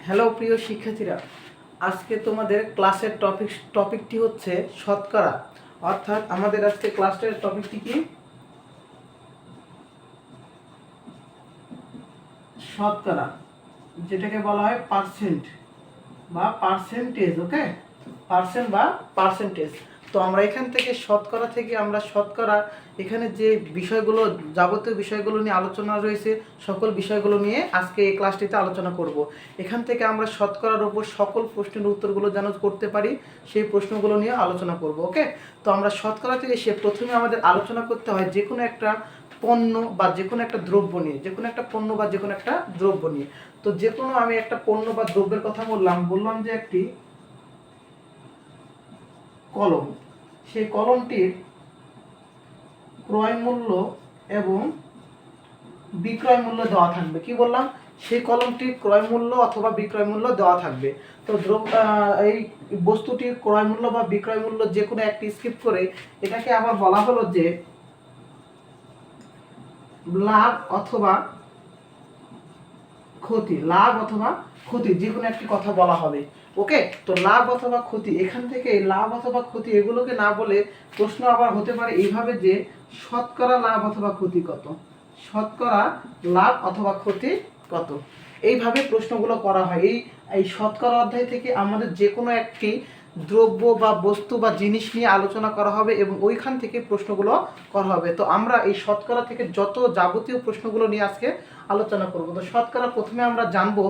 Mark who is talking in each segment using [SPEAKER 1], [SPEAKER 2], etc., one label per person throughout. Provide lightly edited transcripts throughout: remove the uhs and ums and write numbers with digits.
[SPEAKER 1] Hello প্রিয় শিক্ষার্থীরা, আজকে তোমাদের ক্লাসের টপিকটি হচ্ছে শতকরা। অর্থাৎ আমাদের আজকে ক্লাসের টপিকটি কি? শতকরা, যেটাকে বলা হয় পার্সেন্ট বা পার্সেন্টেজ। ওকে, পার্সেন্ট বা পার্সেন্টেজ। তো আমরা এখান থেকে শতকরা থেকে আমরা শতকরা এখানে যে বিষয়গুলো, যাবতীয় বিষয়গুলো নিয়ে আলোচনা রয়েছে, সকল বিষয়গুলো নিয়ে আজকে এই ক্লাসটিতে আলোচনা করব। এখান থেকে আমরা শতকরার উপর সকল প্রশ্নের উত্তরগুলো যেন করতে পারি, সেই প্রশ্নগুলো নিয়ে আলোচনা করব। ওকে, তো আমরা শতকরাতে এসে প্রথমে আমাদের আলোচনা করতে হয় যে কোনো একটা পণ্য বা যে কোনো একটা দ্রব্য নিয়ে, যে কোনো একটা পণ্য বা যে কোনো একটা দ্রব্য নিয়ে। তো যে কোনো আমি একটা পণ্য বা দ্রব্যের কথা বললাম যে একটি কলম, সেই কলমটির ক্রয় মূল্য এবং বিক্রয় মূল্য দেওয়া থাকবে। কি বললাম? সেই কলমটির ক্রয় মূল্য অথবা বিক্রয় মূল্য দেওয়া থাকবে। তো এই বস্তুটির ক্রয় মূল্য বা বিক্রয় মূল্য যে কোনো একটি স্কিপ করে এটাকে আবার বলা হলো যে লাভ অথবা ক্ষতি, লাভ অথবা ক্ষতি, যে কোনো একটি কথা বলা হবে। ওকে, তো লাভ অথবা ক্ষতি, এখান থেকে লাভ অথবা ক্ষতি এগুলোকে না বলে প্রশ্ন আবার হতে পারে এইভাবে যে শতকরা লাভ অথবা ক্ষতি কত, শতকরা লাভ অথবা ক্ষতি কত। এইভাবে প্রশ্নগুলো করা হয়। এই শতকরা অধ্যায় থেকে আমাদের যে কোনো একটি দ্রব্য বা বস্তু বা জিনিস নিয়ে আলোচনা করা হবে এবং ওইখান থেকে প্রশ্নগুলো করা হবে। তো আমরা এই শতকরা থেকে যত যাবতীয় প্রশ্নগুলো নিয়ে আজকে আলোচনা করব। তো শতকরা প্রথমে আমরা জানবো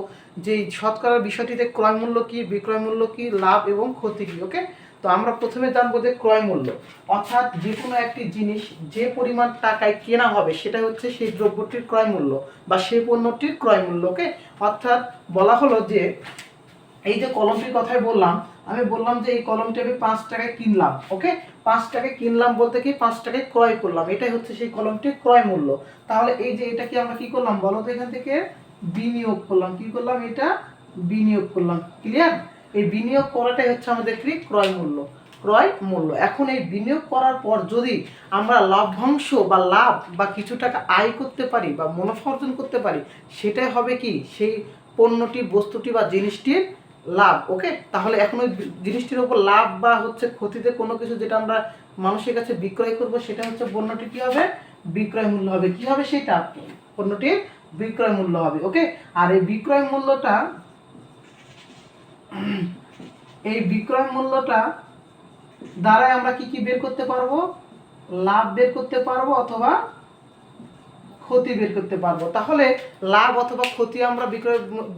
[SPEAKER 1] যে শতকরার বিষয়টিতে ক্রয় মূল্য কি, বিক্রয় মূল্য কি, লাভ এবং ক্ষতি কি। ওকে, তো আমরা প্রথমে জানবো যে ক্রয় মূল্য, অর্থাৎ যে কোনো একটি জিনিস যে পরিমাণ টাকায় কেনা হবে সেটা হচ্ছে সেই দ্রব্যটির ক্রয় মূল্য বা সেই পণ্যটির ক্রয় মূল্য। ওকে, অর্থাৎ বলা হলো যে এই যে কলমটির কথাই বললাম, আমি বললাম যে এই কলমটি আমি 5 টাকায় কিনলাম। ওকে, 5 টাকায় কিনলাম বলতে কি 5 টাকায় ক্রয় করলাম, এটাই হচ্ছে সেই কলমটির ক্রয় মূল্য। তাহলে এই যে এটা কি আমরা কি করলাম বলো তো? এখান থেকে বিনিয়োগ করলাম। কি করলাম? এটা বিনিয়োগ করলাম। ক্লিয়ার? এই বিনিয়োগ করাটাই হচ্ছে আমাদের কি? ক্রয় মূল্য, ক্রয় মূল্য। এখন এই বিনিয়োগ করার পর যদি আমরা লভ্যাংশ বা লাভ বা কিছু টাকা আয় করতে পারি বা মুনাফা অর্জন করতে পারি, সেটাই হবে কি? সেই পণ্যটি, বস্তুটি বা জিনিসটির লাভ। ওকে, তাহলে এখন ওই জিনিসটির উপর লাভ বা হচ্ছে ক্ষতিতে কোনো কিছু যেটা আমরা মানুষের কাছে বিক্রয় করব, সেটা হচ্ছে পণ্যটি কি হবে? বিক্রয় মূল্য হবে। কি হবে সেটা? পণ্যটির বিক্রয় মূল্য হবে। ওকে, আর এই বিক্রয় মূল্যটা, এই বিক্রয় মূল্যটা দ্বারাই আমরা কি কি বের করতে পারবো? লাভ বের করতে পারবো অথবা ক্ষতি বের করতে পারবো। তাহলে লাভ অথবা ক্ষতি আমরা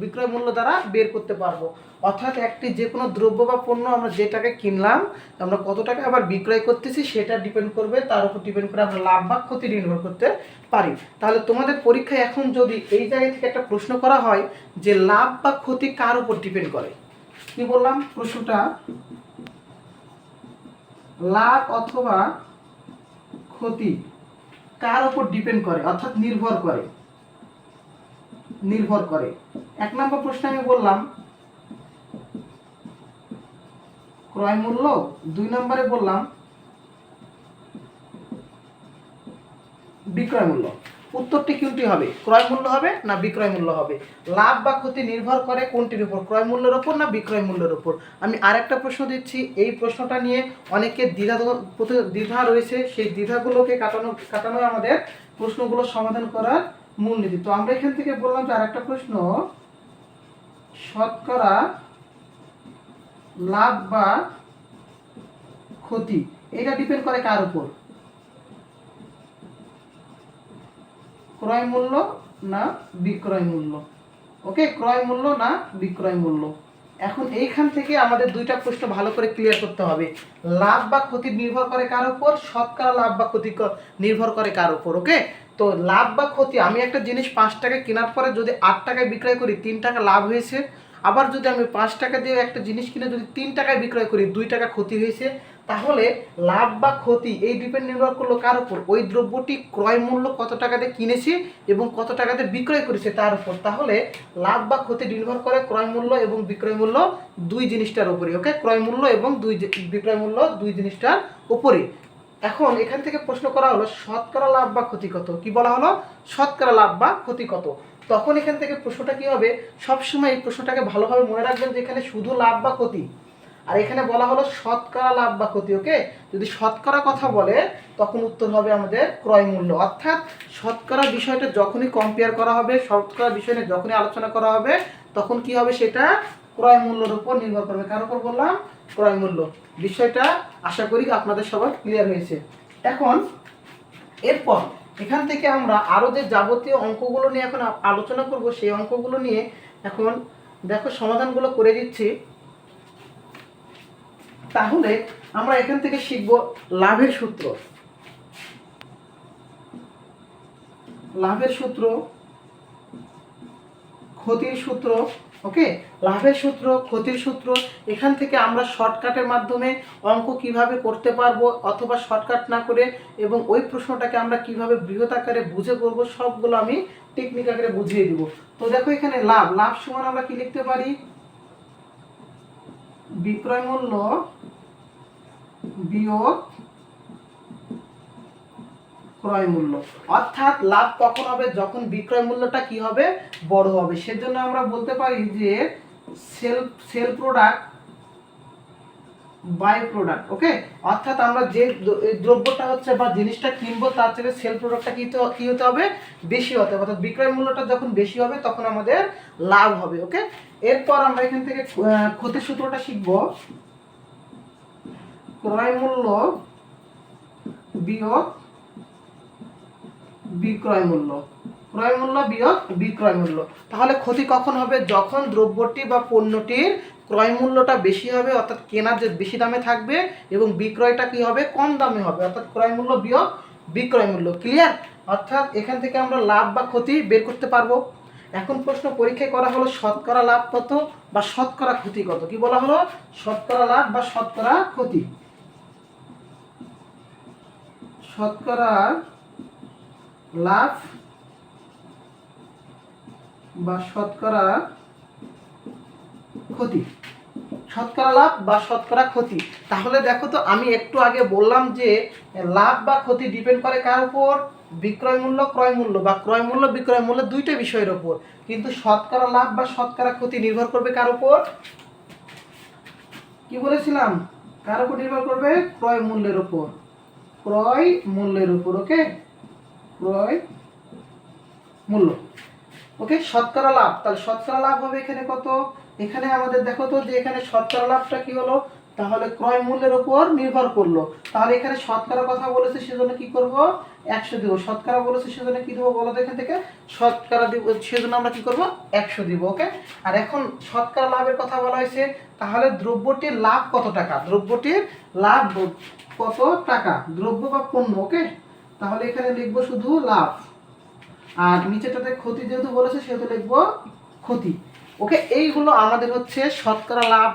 [SPEAKER 1] বিক্রয় মূল্য দ্বারা বের করতে পারবো। অর্থাৎ একটি যে কোনো দ্রব্য বা পণ্য আমরা যে টাকায় কিনলাম, আমরা কত টাকা আবার বিক্রয় করতেছি সেটা ডিপেন্ড করবে, তার উপর ডিপেন্ড করে আমরা লাভ বা ক্ষতি নির্ভর করতে পারি। তাহলে তোমাদের পরীক্ষায় এখন যদি এই জায়গা থেকে একটা প্রশ্ন করা হয় যে লাভ বা ক্ষতি কার উপর ডিপেন্ড করে, কি বললাম প্রশ্নটা? লাভ অথবা ক্ষতি কার উপর ডিপেন্ড করে, অর্থাৎ নির্ভর করে, নির্ভর করে। 1 নম্বর প্রশ্নে আমি বললাম ক্রয় মূল্য, 2 নম্বরে বললাম বিক্রয় মূল্য। উত্তরটি কোনটি হবে? ক্রয় মূল্য হবে না বিক্রয় মূল্য হবে? লাভ বা ক্ষতি নির্ভর করে কোনটির উপর? ক্রয় মূল্যের উপর না বিক্রয় মূল্যের উপর? আমি আরেকটা প্রশ্ন দিচ্ছি, এই প্রশ্নটা নিয়ে অনেকের দ্বিধা রয়েছে, সেই দ্বিধাগুলোকে কাটানোই আমাদের প্রশ্নগুলো সমাধান করার মূলনীতি। তো আমরা এখান থেকে বললাম যে আরেকটা প্রশ্ন, শতকরা লাভ বা ক্ষতি এটা ডিপেন্ড করে কার উপর? ক্রয় মূল্য না বিক্রয় মূল্য? ওকে, ক্রয় মূল্য না বিক্রয় মূল্য। এখন এইখান থেকে আমাদের দুইটা প্রশ্ন ভালো করে ক্লিয়ার করতে হবে। লাভ বা ক্ষতি নির্ভর করে কার উপর? শতকরা লাভ বা ক্ষতি নির্ভর করে কার উপর? ওকে, তো লাভ বা ক্ষতি, আমি একটা জিনিস 5 টাকায় কেনার পরে যদি 8 টাকায় বিক্রয় করি, 3 টাকা লাভ হয়েছে। আবার যদি আমি 5 টাকা দিয়ে একটা জিনিস কিনে যদি 3 টাকায় বিক্রয় করি, 2 টাকা ক্ষতি হয়েছে। তাহলে লাভ বা ক্ষতি এই নির্ভর করলো কার উপর? ওই দ্রব্যটি ক্রয় মূল্য কত টাকাতে কিনেছি এবং কত টাকাতে বিক্রয় করেছে তার উপর। তাহলে লাভ বা ক্ষতি নির্ভর করে ক্রয় মূল্য এবং বিক্রয় মূল্য দুই জিনিসটার উপরে। ওকে, ক্রয় মূল্য এবং বিক্রয় মূল্য দুই জিনিসটার উপরে। এখন এখান থেকে প্রশ্ন করা হলো শতকরা লাভ বা ক্ষতি কত? কি বলা হলো? শতকরা লাভ বা ক্ষতি কত? তখন এখান থেকে প্রশ্নটা কি হবে, সবসময় এই প্রশ্নটাকে ভালোভাবে মনে রাখবেন যে এখানে শুধু লাভ বা ক্ষতি, আর এখানে বলা হলো শতকরা লাভ বা ক্ষতি। ওকে, যদি শতকরা কথা বলে তখন উত্তর হবে আমাদের ক্রয় মূল্য। অর্থাৎ শতকরা বিষয়টা যখনই কম্পেয়ার করা হবে, শতকরা বিষয়টা যখনই আলোচনা করা হবে, তখন কি হবে, সেটা ক্রয় মূল্যের উপর নির্ভর করবে। কার উপর বললাম? ক্রয় মূল্য। বিষয়টা আশা করি আপনাদের সবার ক্লিয়ার হয়েছে। এখন এরপর এখান থেকে আমরা আরো যে যাবতীয় অঙ্কগুলো নিয়ে এখন আলোচনা করব, সেই অঙ্কগুলো নিয়ে এখন দেখো সমাধানগুলো করে দিচ্ছি। তাহলে আমরা এখান থেকে শিখব লাভের সূত্র, লাভের সূত্র, ক্ষতির সূত্র। ওকে, লাভের সূত্র, ক্ষতির সূত্র, এখান থেকে আমরা শর্টকাটের মাধ্যমে অঙ্ক কিভাবে করতে পারবো, অথবা শর্টকাট না করে এবং ওই প্রশ্নটাকে আমরা কিভাবে বৃহৎ আকারে বুঝে করবো, সবগুলো আমি টেকনিক আকারে বুঝিয়ে দিব। তো দেখো এখানে লাভ, লাভ সমান আমরা কি লিখতে পারি, বিক্রয় মূল্য বিয়োগ ক্রয় মূল্য। অর্থাৎ লাভ কখন হবে, যখন বিক্রয় মূল্যটা কি হবে, বড় হবে। সেজন্য আমরা বলতে পারি যে সেল প্রোডাক্ট বাই প্রোডাক্ট। ওকে, অর্থাৎ আমরা যে দ্রব্যটা হচ্ছে বা জিনিসটা কিনবো তার থেকে সেল প্রোডাক্টটা কি হতে হবে, বেশি হতে হবে। অর্থাৎ বিক্রয় মূল্যটা যখন বেশি হবে তখন আমাদের লাভ হবে। ওকে, এরপর আমরা এখান থেকে ক্ষতির সূত্রটা শিখবো, ক্রয় মূল্য বিয়োগ বিক্রয় মূল্য, ক্রয় মূল্য বিয়োগ বিক্রয় মূল্য। তাহলে ক্ষতি কখন হবে, যখন দ্রব্যটি বা পণ্যটির ক্রয় মূল্যটা বেশি হবে, অর্থাৎ কেনার যে বেশি দামে থাকবে এবং বিক্রয়টা কি হবে, কম দামে হবে, অর্থাৎ ক্রয় মূল্য বিয়োগ বিক্রয় মূল্য। ক্লিয়ার? অর্থাৎ এখান থেকে আমরা লাভ বা ক্ষতি বের করতে পারবো। এখন প্রশ্ন পরীক্ষায় করা হলো শতকরা লাভ কত বা শতকরা ক্ষতি কত। কি বলা হলো, শতকরা লাভ বা শতকরা ক্ষতি। শতকরা লাভ বা শতকরা ক্ষতি, শতকরা লাভ বা শতকরা ক্ষতি। তাহলে দেখো তো, আমি একটু আগে বললাম যে লাভ বা ক্ষতি ডিপেন্ড করে কার উপর, বিক্রয় মূল্য ক্রয় মূল্য বা ক্রয় মূল্য বিক্রয় মূল্য, দুইটা বিষয়ের উপর। কিন্তু শতকরা লাভ বা শতকরা ক্ষতি নির্ভর করবে কার উপর, কি বলেছিলাম, কার উপর নির্ভর করবে, ক্রয় মূল্যের উপর, ক্রয় মূল্যের উপর। ওকে, ক্রয় মূল্য। ওকে, শতকরা লাভ, তাহলে শতকরা লাভ হবে এখানে কত, এখানে আমাদের দেখো তো যে এখানে শতকরা লাভটা কি হলো, তাহলে ক্রয় মূল্যের উপর নির্ভর করলো। তাহলে এখানে শতকরা কথা বলেছে সেজন্য কি করব, 100 দিব। শতকরা বলেছে সেজন্য কি দেবো বলো তো, এখান থেকে শতকরা দিব, সেজন্য আমরা কি করব, 100 দিব। ওকে, আর এখন শতকরা লাভের কথা বলা হয়েছে, তাহলে দ্রব্যটির লাভ কত টাকা, দ্রব্যটির লাভ কত টাকা, দ্রব্য বা পণ্য। ওকে, তাহলে এখানে লিখবো শুধু লাভ, আর নিচেটাতে ক্ষতি যেহেতু বলেছে সেহেতু লিখবো ক্ষতি। ওকে, এইগুলো আমাদের হচ্ছে শতকরা লাভ,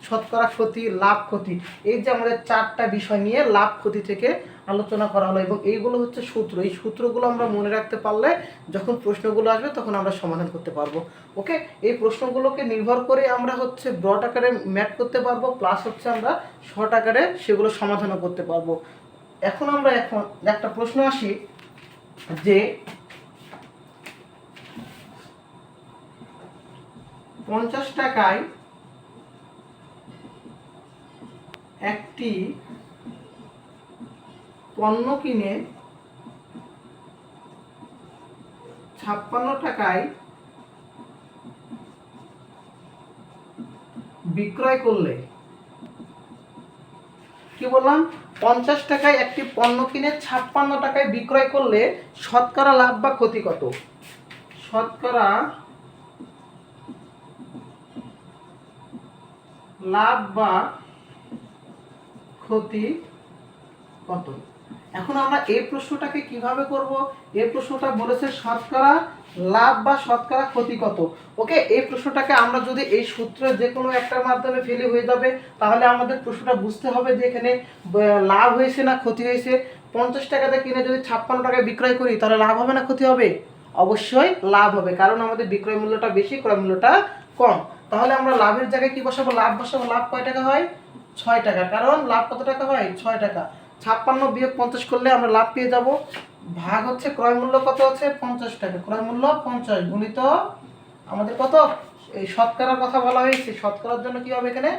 [SPEAKER 1] শতকরা ক্ষতি, লাভ ক্ষতি। এই যে আমাদের চারটা বিষয় নিয়ে লাভ ক্ষতি থেকে আলোচনা করা হলো, এবং এইগুলো হচ্ছে সূত্র। এই সূত্রগুলো আমরা মনে রাখতে পারলে যখন প্রশ্নগুলো আসবে তখন আমরা সমাধান করতে পারবো। ওকে, এই প্রশ্নগুলোকে নির্ভর করে আমরা হচ্ছে ব্রড আকারে ম্যাথ করতে পারবো, প্লাস হচ্ছে আমরা শর্ট আকারে সেগুলো সমাধানও করতে পারবো। এখন আমরা একটা প্রশ্ন আসি যে 50 টাকায় একটি পণ্য কিনে 56 টাকায় বিক্রয় করলে, কি বললাম, 50 টাকায় একটি পণ্য কিনে 56 টাকায় বিক্রয় করলে শতকরা লাভ বা ক্ষতি কত, শতকরা লাভ বা ক্ষতি কত। এখন আমরা এই প্রশ্নটাকে কিভাবে করব, এই প্রশ্নটা বলেছে শতকরা লাভ বা শতকরা ক্ষতি কত। ওকে, এই প্রশ্নটাকে আমরা যদি এই সূত্রে যে কোনো একটার মাধ্যমে ফেলে হয়ে যাবে, তাহলে আমাদের প্রশ্নটা বুঝতে হবে যে এখানে লাভ হয়েছে না ক্ষতি হয়েছে। 50 টাকাতে কিনে যদি 56 টাকায় বিক্রয় করি তাহলে লাভ হবে না ক্ষতি হবে, অবশ্যই লাভ হবে, কারণ আমাদের বিক্রয় মূল্যটা বেশি, ক্রয় মূল্যটা কম। তাহলে আমরা লাভের জায়গায় কি বসাবো, লাভ বসাবো। লাভ কয় টাকা হয়, 6 টাকা, কারণ লাভ কত টাকা হয়, 6 টাকা। 56 বিয়োগ 50 করলে আমরা লাভ পেয়ে যাব ভাগ হচ্ছে ক্রয় মূল্য কত হচ্ছে 50 টাকা, ক্রয় মূল্য 50 গুণিত আমাদের কত, এই শতকরার কথা বলা হয়েছে, শতকরার জন্য কি হবে এখানে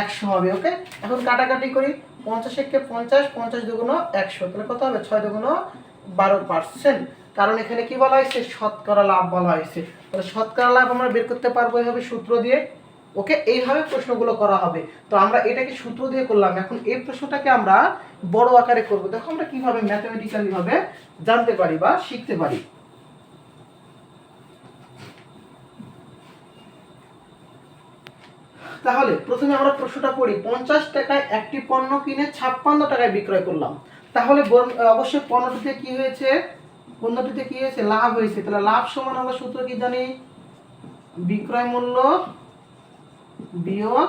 [SPEAKER 1] 100 হবে। ওকে, এখন কাটাকাটি করি, 50 একে 50, 50 দুগুণ 100, তাহলে কত হবে 6 দুগুণ 12%, কারণ এখানে কি বলা হয়েছে শতকরা লাভ বলা হয়েছে। তাহলে শতকরা লাভ আমরা বের করতে পারবো এইভাবে সূত্র দিয়ে। ওকে, এইভাবে প্রশ্নগুলো করা হবে। তো আমরা এটাকে সূত্র দিয়ে করলাম, এখন এই প্রশ্নটাকে আমরা বড় আকারে করব। দেখো আমরা কিভাবে ম্যাথমেটিক্যালি ভাবে জানতে পারি বা শিখতে পারি। তাহলে প্রথমে আমরা প্রশ্নটা পড়ি, 50 টাকায় একটি পণ্য কিনে 56 টাকায় বিক্রয় করলাম। তাহলে অবশ্যই পণ্যটিতে কি হয়েছে, পণ্যটিতে কি হয়েছে লাভ হয়েছে। তাহলে লাভ সমান আমরা সূত্র কি জানি, বিক্রয় মূল্য বিয়োগ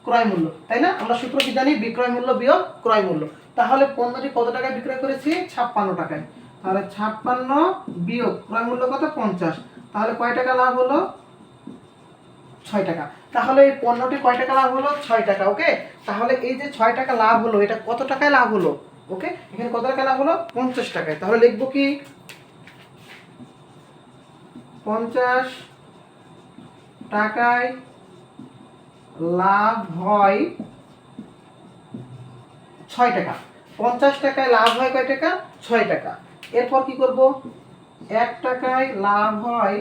[SPEAKER 1] ক্রয় মূল্য, তাই না? আমরা সূত্র কি জানি, বিক্রয় মূল্য বিয়োগ ক্রয় মূল্য। তাহলে পণ্যটি কত টাকায় বিক্রয় করেছি 56 টাকায়, তাহলে 56 বিয়োগ ক্রয় মূল্য কত 50, তাহলে কয় টাকা লাভ হলো 6 টাকা। তাহলে এই পণ্যটি কয় টাকা লাভ হলো 6 টাকা। ওকে, তাহলে এই যে 6 টাকা লাভ হলো এটা কত টাকায় লাভ হলো, ওকে এখানে কত টাকা লাভ হলো 50 টাকায়। তাহলে লিখবো কি 50 টাকায় লাভ হয় 6 টাকা। 50 টাকায় লাভ হয় কয় টাকা 6 টাকা। এরপর কি করব, 1 টাকায় লাভ হয়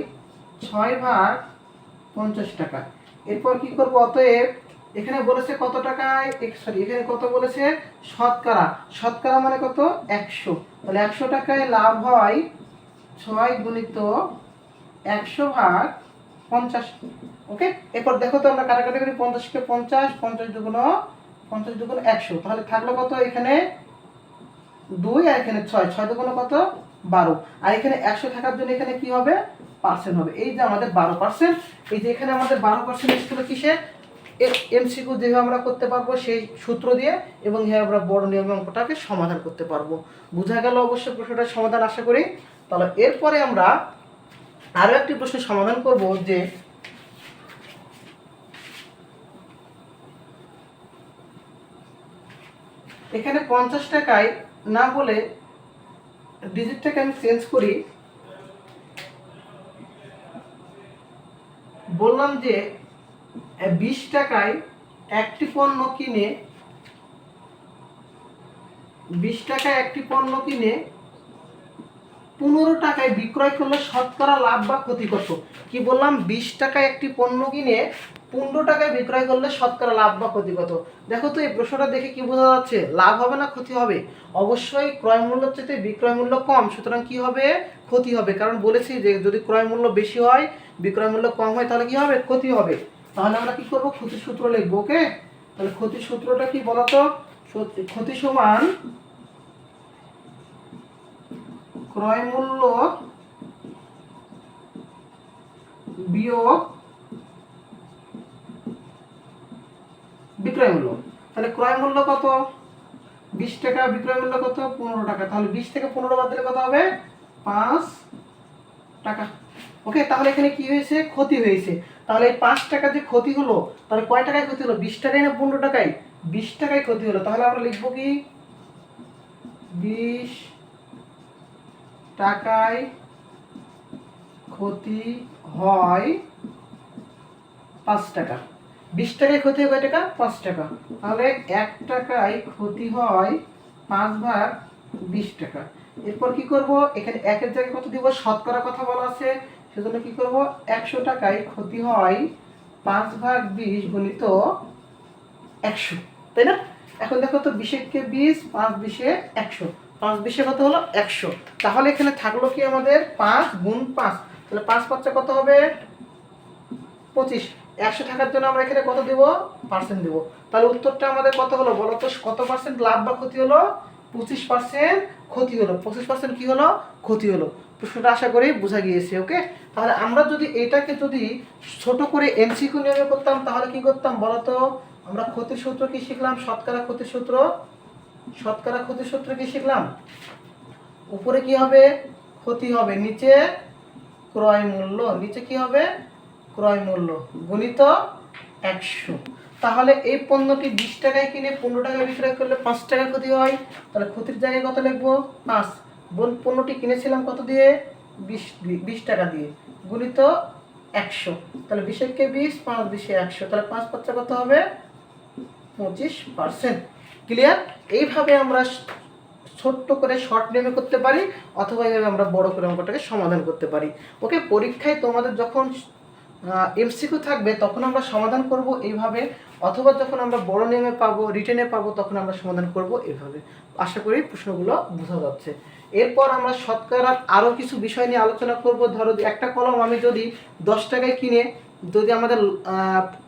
[SPEAKER 1] 6 ভাগ 50 টাকা। এরপর কি করব, অতএব এখানে বলেছে কত টাকায়, সরি এখানে কত বলেছে শতকরা, শতকরা মানে কত 100, তাহলে 100 টাকায় লাভ হয় 6 গুণিত 100 ভাগ 50। ওকে, এরপর দেখো তো আমরা কাটাকাটি করি, 50 কে 50, 50 দুগুণ 100, তাহলে থাকলো কত এখানে 2 আর এখানে 6, 6 দুগুণ কত 12, আর এখানে 100 থাকার জন্য এখানে কি হবে পার্সেন্ট হবে। এই যে আমাদের 12%, এই যে এখানে আমাদের 12% এসেছিল কিসে, এমসিকিউ যেভাবে আমরা করতে পারবো সেই সূত্র দিয়ে, এবং এভাবে আমরা বড় নিয়মের অঙ্কটাকে সমাধান করতে পারবো। বোঝা গেল অবশ্যই প্রশ্নটার সমাধান আশা করি। তাহলে এরপরে আমরা আরো একটি প্রশ্নের সমাধান করব, যে এখানে 50 টাকায় না বলে ডিজিটটাকে আমি চেঞ্জ করি, বললাম যে 20 টাকায় একটি পণ্য কিনে 15 টাকায় বিক্রয় করলে শতকরা লাভ বা ক্ষতি কত। কি বললাম, 20 টাকায় একটি পণ্য কিনে 15 টাকায় বিক্রয় করলে শতকরা লাভ বা ক্ষতি কত। দেখো তো এই প্রশ্নটা দেখে কি বোঝা যাচ্ছে, লাভ হবে না ক্ষতি হবে? অবশ্যই ক্রয় মূল্যের চেয়ে বিক্রয় মূল্য কম, সুতরাং কি হবে ক্ষতি হবে, কারণ বলেছি যে যদি ক্রয় মূল্য বেশি হয় বিক্রয় মূল্য কম হয় তাহলে কি হবে ক্ষতি হবে। তাহলে আমরা কি করব, ক্ষতির সূত্র লিখবো। ওকে, তাহলে ক্ষতির সূত্রটা কি বলতো, ক্ষতি সমান ক্রয় মূল্য বিয়োগ বিক্রয় মূল্য। তাহলে ক্রয় মূল্য কত 20 টাকা, বিক্রয় মূল্য কত 15 টাকা, তাহলে 20 থেকে 15 বাদ দিলে কত হবে 5 টাকা। ওকে, তাহলে এখানে কি হয়েছে ক্ষতি হয়েছে। তাহলে এই 5 টাকা যে ক্ষতি হলো, তাহলে কয় টাকায় ক্ষতি হলো 20 টাকায় না 15 টাকায়, 20 টাকায় ক্ষতি হলো। তাহলে আমরা লিখবো কি 20 টাকায় ক্ষতি হয় 5 টাকা। 20 টাকায় ক্ষতি হয় কয় টাকা 5 টাকা, তাহলে 1 টাকায় ক্ষতি হয় 5 ভাগ 20 টাকা। এরপর কি করব, এখানে 1 এর জায়গায় কত দিব, শতকরা কথা বলা আছে, সেজন্য কি করব 100 টাকায় ক্ষতি হয় 5 ভাগ 20 গুণিত 100, তাই না? এখন দেখো তো 20 কে 20, 5 20 100, 5 20 কত হলো 100। তাহলে এখানে থাকলো কি আমাদের 5 গুণ 5, তাহলে 5 5 কত হবে 25। 100 থাকার জন্য আমরা এখানে কত দেব পার্সেন্ট দেব। তাহলে উত্তরটা আমাদের কত হলো বলো তো, কত পার্সেন্ট লাভ বা ক্ষতি হলো 25% ক্ষতি হলো, 25% কি হলো ক্ষতি হলো। প্রশ্নটা আশা করি বোঝা গিয়েছে। ওকে, তাহলে আমরা যদি এটাকে যদি ছোট করে এমসিকিউ নিয়মে করতাম তাহলে কি করতাম বলো তো, আমরা ক্ষতির সূত্র কি শিখলাম, শতকরা ক্ষতির সূত্র, শতকরা ক্ষতির সূত্র কি শিখলাম, উপরে কি হবে ক্ষতি হবে, নিচে ক্রয় মূল্য, নিচে কি হবে ক্রয় মূল্য গুণিত 100। তাহলে এই পণ্যটি 20 টাকায় কিনে 15 টাকায় বিক্রয় করলে 5 টাকা ক্ষতি হয়। তাহলে ক্ষতির জায়গায় কত লিখবো? 5। পণ্যটি কিনেছিলাম কত দিয়ে? 20 টাকা দিয়ে, গুণিত 100। তাহলে 20 কে 20, 5 20 100, তাহলে 5 5 কত হবে? 25%। ক্লিয়ার? এইভাবে আমরা ছোট্ট করে শর্ট নেমে করতে পারি, অথবা এইভাবে আমরা বড় করে অঙ্কটাকে সমাধান করতে পারি। ওকে, পরীক্ষায় তোমাদের যখন এমসিকিউ থাকবে তখন আমরা সমাধান করব এইভাবে, অথবা যখন আমরা বড় নেমে পাবো, রিটেনে পাবো, তখন আমরা সমাধান করব এইভাবে। আশা করি প্রশ্নগুলো বোঝা যাচ্ছে। এরপর আমরা শতকরার আরও কিছু বিষয় নিয়ে আলোচনা করব। ধরো একটা কলম আমি যদি 10 টাকায় কিনে যদি আমাদের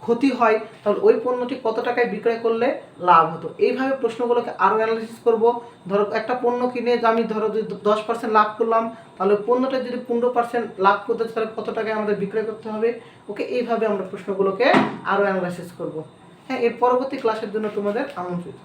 [SPEAKER 1] ক্ষতি হয়, তাহলে ওই পণ্যটি কত টাকায় বিক্রয় করলে লাভ হতো। এইভাবে প্রশ্নগুলোকে আরও অ্যানালাইসিস করব। ধরো একটা পণ্য কিনে আমি ধরো যদি 10% লাভ করলাম, তাহলে পণ্যটা যদি 15% লাভ করতে তাহলে কত টাকায় আমাদের বিক্রয় করতে হবে। ওকে, এইভাবে আমরা প্রশ্নগুলোকে আরও অ্যানালাইসিস করব। হ্যাঁ, এর পরবর্তী ক্লাসের জন্য তোমাদের আমন্ত্রিত।